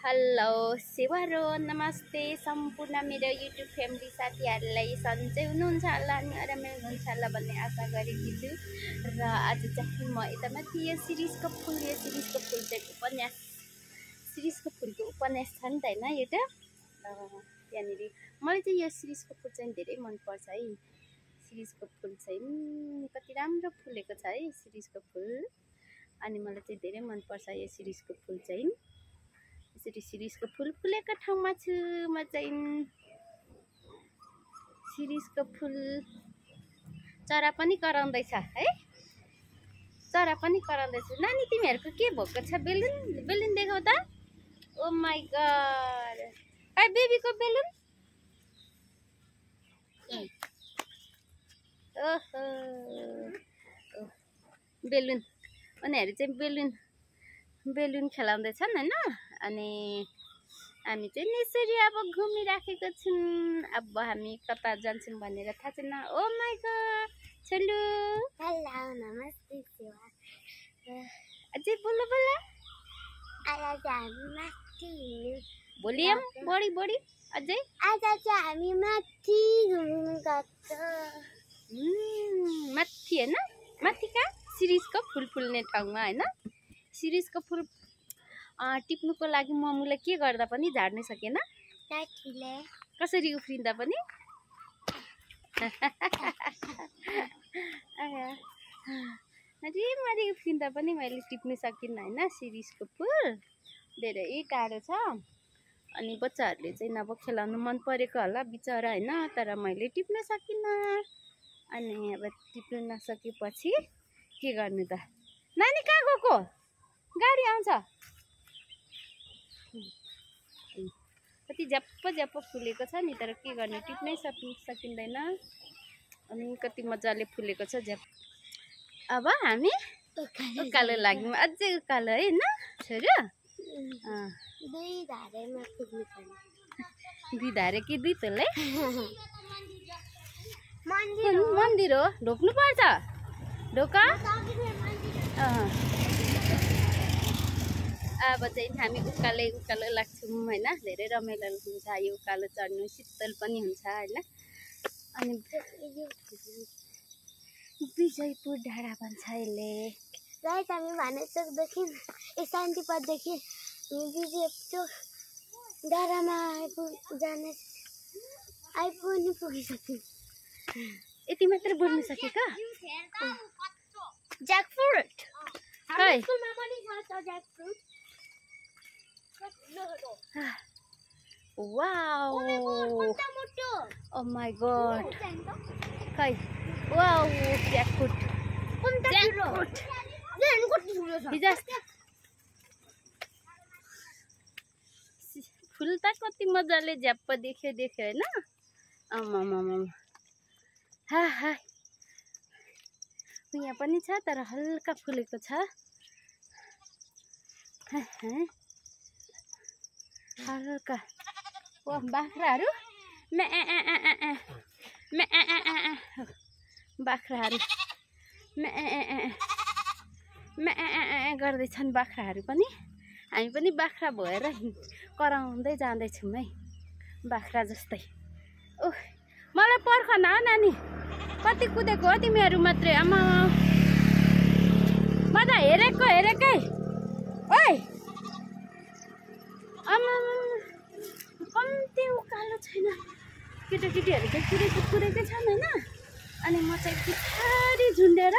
Hello सेवारो नमस्ते सम्पूर्ण मेरो युट्युब फ्यामिली साथीहरूलाई सन्चै हुनुहुन्छ होला अनि आरामै हुनुहुन्छ होला भन्ने आशा गरेकी छु। र आज चाहिँ म यता माथि यो सिरिजको फुल चाहिँ सिरिजको फुलको उपन्यास छ नि त हैन यो त त्यहाँनिर मलाई चाहिँ यो सिरिजको फुल चाहिँ धेरै मनपर्छ है। सिरिजको फुल चाहिँ कति राम्रो फुलेको छ है सिरिजको फुल, अनि मलाई चाहिँ धेरै मनपर्छ यो सिरिजको फुल चाहिँ। यसरी सिरिजको फुल फुलेको ठाउँमा छु म चाहिँ। सिरिजको फुल चरा पनि कराउँदैछ है, चरा पनि कराउँदैछ। नानी तिमीहरूको के भएको छ? बेलुन बेलुन देखाउ त। ओ माई गॉड, है बेबीको बेलुन। ओहो बेलुन, उनीहरू चाहिँ बेलुन खेलाउँदैछन् हैन। अनि हामी चाहिँ यसरी अब घुमिराखेको छौँ। अब हामी कता जान्छौँ भनेर थाहा छैन। ओ माई गॉड चलु। हेलो नमस्ते सेवा। अझै बोल बोल। आज हामी माथि भोल्युम बढी अझै। आज चाहिँ हामी माथि घुम्नु गएको छ। माथि हैन, माथि कहाँ? सिरिजको फुल फुल्ने ठाउँमा हैन। सिरिजको फुल टिप्नुको लागि मम्मुले के गर्दा पनि झार्नै सकेन। काकीले कसरी उफ्रिँदा पनि मरी उफ्रिँदा पनि मैले टिप्नु सकिनँ हैन। सिरिजको फुल धेरै टाढो छ, अनि बच्चाहरूले चाहिँ नब खेलाउनु मन परेको होला बिचरा हैन, तर मैले टिप्न सकिनँ। अनि अब टिप्नु नसकेपछि के गर्नु त? नानी कहाँ गएको? गाडी आउँछ। कति झ्याप्प फुलेको छ नि, तर के गर्ने टिप्नै सकिँदैन। अनि कति मजाले फुलेको छ झ्याप। अब हामी उकालो लाग्यौँ, अझै उकालो है न छोरो। दुई धारेमा पुग्नु पर्ने। दुई धारे कि दुई तोलै? मन्दिर हो, ढोक्नु पर्छ ढोका। अब चाहिँ हामी उकालो लाग्छौँ हैन। धेरै रमाइलो हुन्छ यो उकालो चढ्नु, शीतल पनि हुन्छ हैन। अनि विजयपुर डाँडा भन्छ यसले। राइट हामी भानुचोकदेखि शान्तिपथदेखि विजयपुर डाँडामा आइपुग्नु पुगिसक्यौँ। यति मात्र बोल्नु सकेका? ज्याकफ्रुट खै स्कुलमा पनि छ ज्याकफ्रुट। वाओ ओ माई गॉड खै वाओ ज्याकफ्रुट। फुल त कति मजाले झ्याप्प देख्यो हैन। आमामामा यहाँ पनि छ तर हल्का फुलेको छ। हल्का ओ बाख्राहरू बाख्राहरू गर्दैछन्। बाख्राहरू पनि, हामी पनि बाख्रा भएर कराउँदै जाँदैछौँ है, बाख्रा जस्तै। ओह मलाई पर्ख न नानी, कति कुदेको हो तिमीहरू मात्रै। आमा म त हेरेकै ओइ। आमा कम्ती उकालो छैन, केटाकेटीहरू चाहिँ कुदेकै छन् हैन। अनि म चाहिँ पछाडि झुन्डेर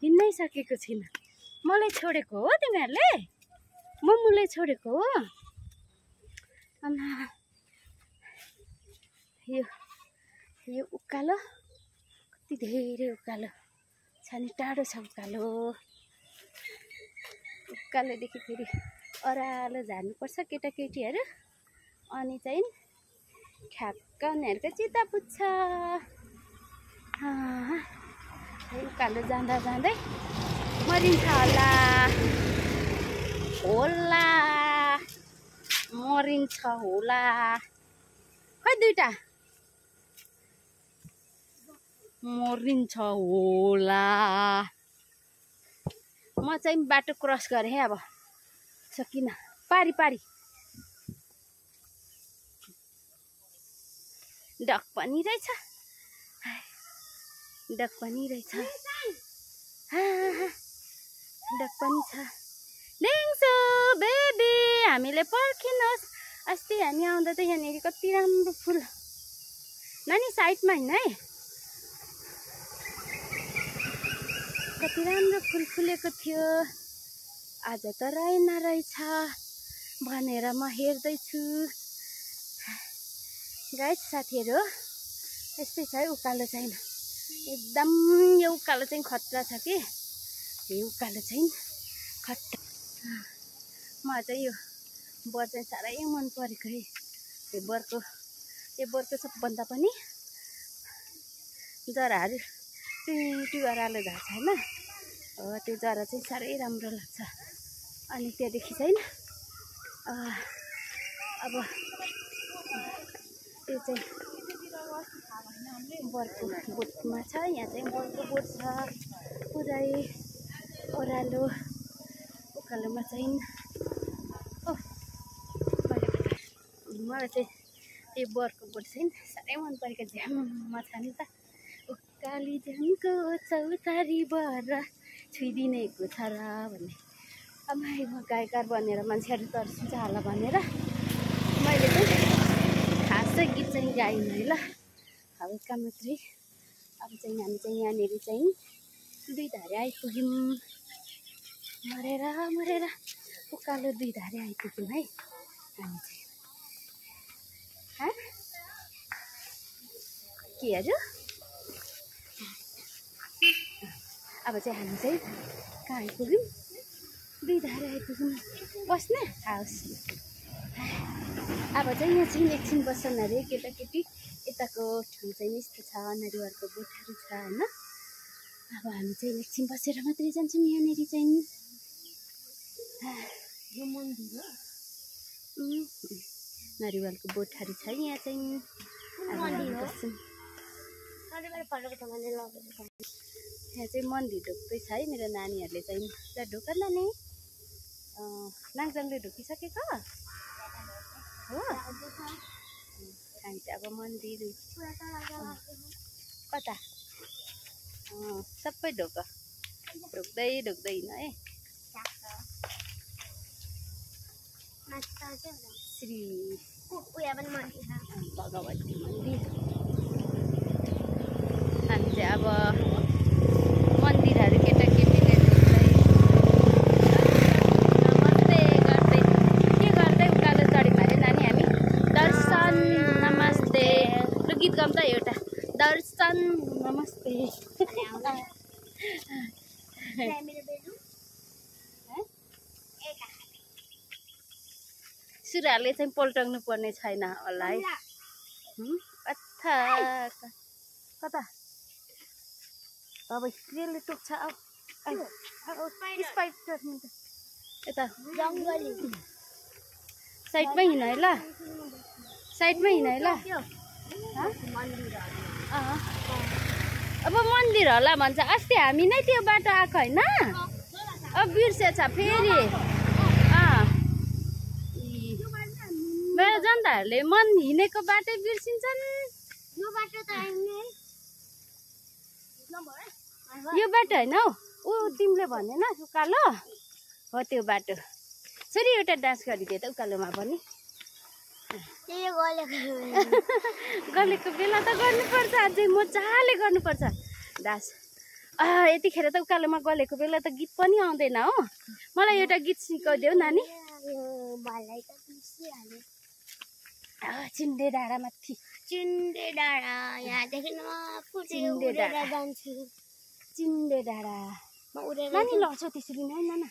हिँड्नै सकेको छैन। मलाई छोडेको हो तिमीहरूले, मम्मुले छोडेको हो। अनि यो उकालो कति धेरै उकालो छ नि, टाढो छ उकालो। उकालोदेखि फेरि ओह्रालो झार्नुपर्छ केटाकेटीहरू, अनि चाहिँ ठ्याक्क उनीहरूको चित्त पुग्छ। उकालो जाँदै मरिन्छ होला मरिन्छ होला। खै दुईटा मरिन्छ होला। म चाहिँ बाटो क्रस गरेँ है। अब किन पारी पारी डक पनि रहेछ डक पनि रहेछ डक पनि छ देख्छु बेबी हामीले पर्खिनुहोस् अस्ति हामी आउँदा त यहाँनिर कति राम्रो फुल नानी साइडमा हैन है कति राम्रो फुल फुलेको थियो आज त रहेछ भनेर म हेर्दैछु गाइस साथीहरु यस्तै छ है उकालो चाहिँ एकदम यो उकालो चाहिँ खतरा छ कि यो उकालो चाहिँ खतरा म चाहिँ यो बर चाहिँ साह्रै मन परेको है यो बरको सबभन्दा पनि जराहरू टुटु गराले झार्छ हैन त्यो जरा चाहिँ साह्रै राम्रो लाग्छ अनि त्यहाँदेखि चाहिँ अब त्यो चाहिँ बरको बोटमा छ यहाँ चाहिँ बरको बोट छ पुरै ओह्रालो उकालोमा चाहिँ मलाई चाहिँ त्यो बरको बोट चाहिँ साह्रै मन परेको झ्याममा छ नि त उकाली झ्यामको चौतारी बर छुइदिनेको छ र भन्ने अब म गायककार बनेर मान्छेहरू तर्सिन्छ होला भनेर मैले चाहिँ खासै गीत चाहिँ गाइनँ है ल हल्का मात्रै अब चाहिँ हामी चाहिँ यहाँनिर चाहिँ दुई धारे आइपुग्यौँ मरेर उकालो दुई धारे आइपुग्यौँ है हामी चाहिँ के अरे अब चाहिँ हामी चाहिँ कहाँ आइपुग्यौँ दुई धारे आइपुग्यौँ बस्ने हाउस अब चाहिँ यहाँ चाहिँ एकछिन बस्छन् अरे केटाकेटी यताको ठाउँ चाहिँ यस्तो छ नरिवलको बोटहरू छ होइन अब हामी चाहिँ एकछिन बसेर मात्रै जान्छौँ यहाँनिर चाहिँ यो मन्दिर हो नरिवलको बोटहरू छ यहाँ चाहिँ यहाँ चाहिँ मन्दिर ढोक्दै छ है मेरो नानीहरूले चाहिँ ढोक नानी नाङजाङले ढोकिसकेको हो हामी चाहिँ अब मन्दिर कता सबै ढोक्दै हिँड्नु है श्री भगवती मन्दिर हामी चाहिँ अब मन्दिरहरू केटाकेटीले नमस्ते गर्दै के गर्दै उकालो चढ्यौँ अरे नानी हामी दर्शन नमस्ते ल गीत गाउँ त एउटा दर्शन नमस्ते सुराले चाहिँ पल्टाउनु पर्ने छैन होला है कता अब यसले टोक्छ यता साइडमै हिँड है ल साइडमै हिँड है ल अब मन्दिर होला भन्छ अस्ति हामी नै त्यो बाटो आएको होइन अब बिर्सेछ फेरि मेरो जनताहरूले मन हिँडेको बाटो बिर्सिन्छन् यो बाटो होइन हौ ऊ तिमीले भनेन उकालो हो त्यो बाटो छोरी एउटा डान्स गरिदिए त उकालोमा पनि गलेको बेला त गर्नुपर्छ अझै मजाले गर्नुपर्छ डान्स यतिखेर त उकालोमा गलेको बेला त गीत पनि आउँदैन हो मलाई एउटा गीत सिकाइदेऊ नानी चिन्डे डाँडा माथि चिन्डे डाँडा यहाँदेखि चिन्डे डाँडा नानी लड्छ त्यसरी नै नाना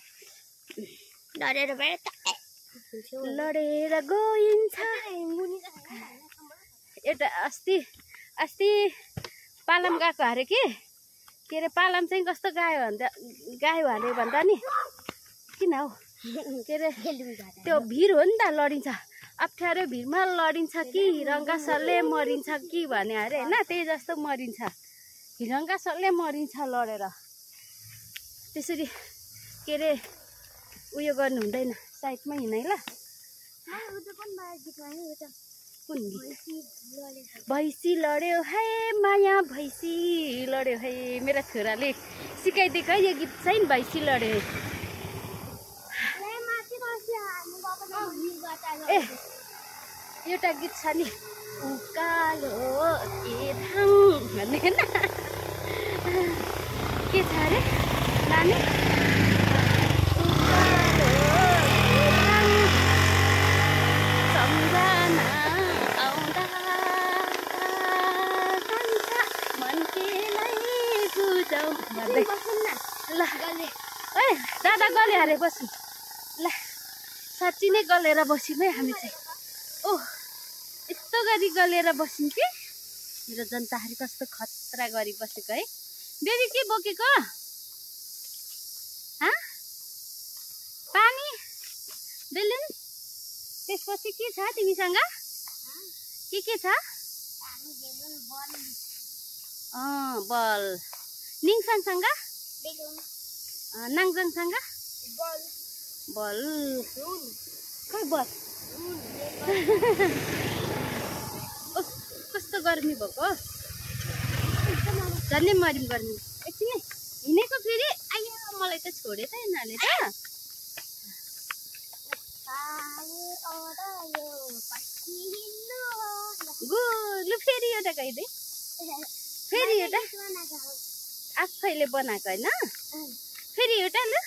लडेर गइन्छ एउटा अस्ति पालाम गएको अरे के अरे पालाम चाहिँ कस्तो गायो अरे भन्दा नि किन हौ के अरे त्यो भिड हो नि त लडिन्छ अप्ठ्यारो भिडमा लडिन्छ कि हिरङ्गा सरले मरिन्छ कि भने अरे होइन त्यही जस्तो मरिन्छ हिरङ्गा सरले मरिन्छ लडेर त्यसरी के अरे उयो गर्नु हुँदैन साइडमा हिँडै ल कुन भैँसी लड्यो है माया भैँसी लड्यो है मेरा छोराले सिकाइदिएको है यो गीत चाहिँ भैँसी लड्यो है ए एउटा गीत छ नि उकालो के धाङ भन्ने हैन के छ अरे नानी ल ए दादा गले अरे बस्नु ल साँच्ची नै गलेर बस्यौँ है हामी चाहिँ ओह यस्तो गरी गलेर बस्यौँ कि मेरो जनताहरू कस्तो खतरा गरी बसेको है बेबी के बोकेको पानी बेलुन त्यसपछि के छ तिमीसँग के छ बल निङसँगसँग नाङजङसँग बल खै बल कस्तो गर्मी भएको झन्डै मरिम गर्मी एकछिन हिँडेको फेरि आयो मलाई त छोडे त यिनीहरूले त लु फेरि एउटा गइदे फेरि एउटा आफैले बनाएको होइन फेरि एउटा लु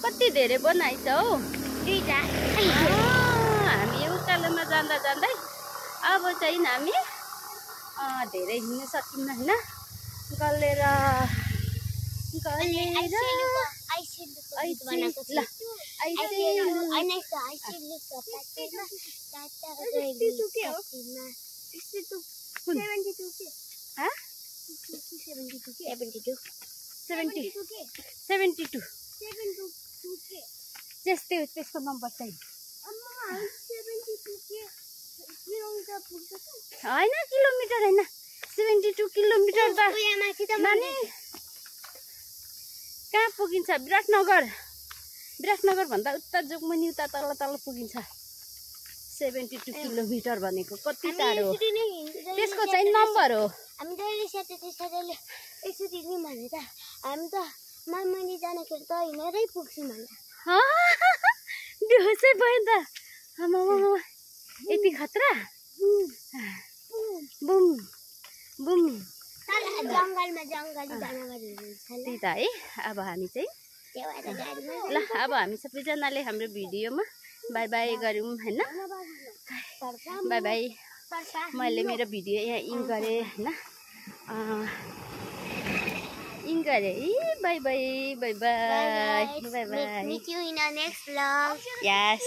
कति धेरै बनाइछ हौ हामी उकालोमा जाँदा जाँदै अब चाहिँ हामी धेरै हिँड्न सकिन्न होइन गलेर त्यसको नम्बर चाहिँ होइन किलोमिटर होइन 72 किलोमिटर त नानी कहाँ पुगिन्छ विराटनगर भन्दा उता जोगमनी उता तल पुगिन्छ 72 किलोमिटर भनेको कति टाढो हो त्यसको चाहिँ नम्बर हो हामी जहिले स्याटरडे एकचोटि नि भने त हामी त मामनी जाँदाखेरि त हिँडेरै पुग्छौँ भने बेहोसै भयो त यति खतरा बुम बुम जङ्गली जनावरहरू छ त्यही त है अब हामी चाहिँ ल अब हामी सबैजनाले हाम्रो भिडियोमा बाई बाई गरौँ होइन बाई बाई मैले मेरो भिडियो यहाँ इन गरेँ होइन इन गरेँ by by by by by by Meet you in our next vlog. Yes.